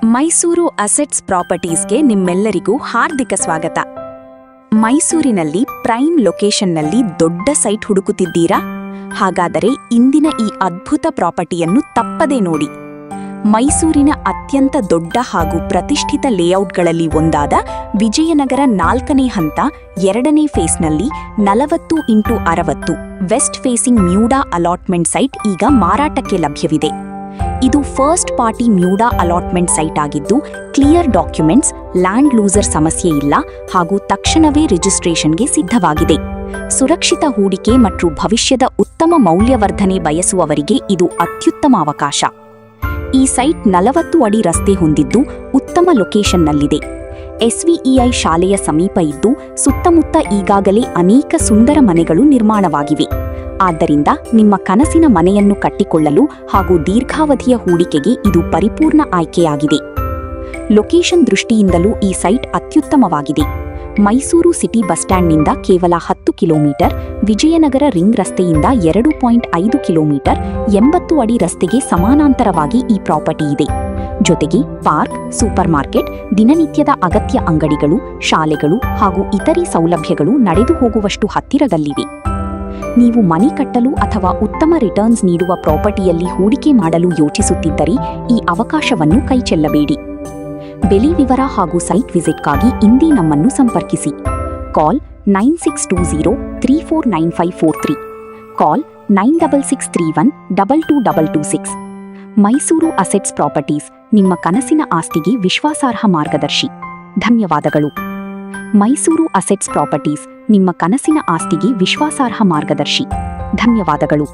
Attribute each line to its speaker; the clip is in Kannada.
Speaker 1: ಮೈಸೂರು ಅಸೆಟ್ಸ್ ಪ್ರಾಪರ್ಟೀಸ್ಗೆ ನಿಮ್ಮೆಲ್ಲರಿಗೂ ಹಾರ್ದಿಕ ಸ್ವಾಗತ. ಮೈಸೂರಿನಲ್ಲಿ ಪ್ರೈಮ್ ಲೊಕೇಶನ್ನಲ್ಲಿ ದೊಡ್ಡ ಸೈಟ್ ಹುಡುಕುತ್ತಿದ್ದೀರಾ? ಹಾಗಾದರೆ ಇಂದಿನ ಈ ಅದ್ಭುತ ಪ್ರಾಪರ್ಟಿಯನ್ನು ತಪ್ಪದೇ ನೋಡಿ. ಮೈಸೂರಿನ ಅತ್ಯಂತ ದೊಡ್ಡ ಹಾಗೂ ಪ್ರತಿಷ್ಠಿತ ಲೇಔಟ್ಗಳಲ್ಲಿ ಒಂದಾದ ವಿಜಯನಗರ 4ನೇ ಹಂತ 2ನೇ ಫೇಸ್ನಲ್ಲಿ 40x60 west facing MUDA allotment site ಈಗ ಮಾರಾಟಕ್ಕೆ ಲಭ್ಯವಿದೆ. ಇದು first party MUDA allotment site ಆಗಿದ್ದು, ಕ್ಲಿಯರ್ ಡಾಕ್ಯುಮೆಂಟ್ಸ್, ಲ್ಯಾಂಡ್ ಲೂಸರ್ ಸಮಸ್ಯೆ ಇಲ್ಲ ಹಾಗೂ ತಕ್ಷಣವೇ ರಿಜಿಸ್ಟ್ರೇಷನ್ಗೆ ಸಿದ್ಧವಾಗಿದೆ. ಸುರಕ್ಷಿತ ಹೂಡಿಕೆ ಮತ್ತು ಭವಿಷ್ಯದ ಉತ್ತಮ ಮೌಲ್ಯವರ್ಧನೆ ಬಯಸುವವರಿಗೆ ಇದು ಅತ್ಯುತ್ತಮ ಅವಕಾಶ. ಈ ಸೈಟ್ 40 ಅಡಿ ರಸ್ತೆ ಹೊಂದಿದ್ದು ಉತ್ತಮ ಲೊಕೇಶನ್ನಲ್ಲಿದೆ. SVEI ಶಾಲೆಯ ಸಮೀಪ ಇದ್ದು ಸುತ್ತಮುತ್ತ ಈಗಾಗಲೇ ಅನೇಕ ಸುಂದರ ಮನೆಗಳು ನಿರ್ಮಾಣವಾಗಿವೆ. ಆದ್ದರಿಂದ ನಿಮ್ಮ ಕನಸಿನ ಮನೆಯನ್ನು ಕಟ್ಟಿಕೊಳ್ಳಲು ಹಾಗೂ ದೀರ್ಘಾವಧಿಯ ಹೂಡಿಕೆಗೆ ಇದು ಪರಿಪೂರ್ಣ ಆಯ್ಕೆಯಾಗಿದೆ. ಲೊಕೇಶನ್ ದೃಷ್ಟಿಯಿಂದಲೂ ಈ ಸೈಟ್ ಅತ್ಯುತ್ತಮವಾಗಿದೆ. ಮೈಸೂರು ಸಿಟಿ ಬಸ್ ಸ್ಟ್ಯಾಂಡ್ನಿಂದ ಕೇವಲ 10 ಕಿಲೋಮೀಟರ್, ವಿಜಯನಗರ ರಿಂಗ್ ರಸ್ತೆಯಿಂದ 2.5 ಕಿಲೋಮೀಟರ್, 80 ಅಡಿ ರಸ್ತೆಗೆ ಸಮಾನಾಂತರವಾಗಿ ಈ ಪ್ರಾಪರ್ಟಿ ಇದೆ. ಜೊತೆಗೆ ಪಾರ್ಕ್, ಸೂಪರ್ ಮಾರ್ಕೆಟ್, ದಿನನಿತ್ಯದ ಅಗತ್ಯ ಅಂಗಡಿಗಳು, ಶಾಲೆಗಳು ಹಾಗೂ ಇತರೆ ಸೌಲಭ್ಯಗಳು ನಡೆದು ಹೋಗುವಷ್ಟು ಹತ್ತಿರದಲ್ಲಿವೆ. ನೀವು ಮನೆ ಕಟ್ಟಲು ಅಥವಾ ಉತ್ತಮ ರಿಟರ್ನ್ಸ್ ನೀಡುವ ಪ್ರಾಪರ್ಟಿಯಲ್ಲಿ ಹೂಡಿಕೆ ಮಾಡಲು ಯೋಚಿಸುತ್ತಿದ್ದರೆ ಈ ಅವಕಾಶವನ್ನು ಕೈಚೆಲ್ಲಬೇಡಿ. ಬೆಲೆ ವಿವರ ಹಾಗೂ ಸೈಟ್ ವಿಸಿಟ್ಗಾಗಿ ಇಂದೇ ನಮ್ಮನ್ನು ಸಂಪರ್ಕಿಸಿ. ಕಾಲ್ 9620349543, ಕಾಲ್ 9663122226. ಮೈಸೂರು ಅಸೆಟ್ಸ್ ಪ್ರಾಪರ್ಟೀಸ್, ನಿಮ್ಮ ಕನಸಿನ ಆಸ್ತಿಗೆ ವಿಶ್ವಾಸಾರ್ಹ ಮಾರ್ಗದರ್ಶಿ. ಧನ್ಯವಾದಗಳು. ಮೈಸೂರು ಅಸೆಟ್ಸ್ ಪ್ರಾಪರ್ಟೀಸ್, ನಿಮ್ಮ ಕನಸಿನ ಆಸ್ತಿಗೆ ವಿಶ್ವಾಸಾರ್ಹ ಮಾರ್ಗದರ್ಶಿ. ಧನ್ಯವಾದಗಳು.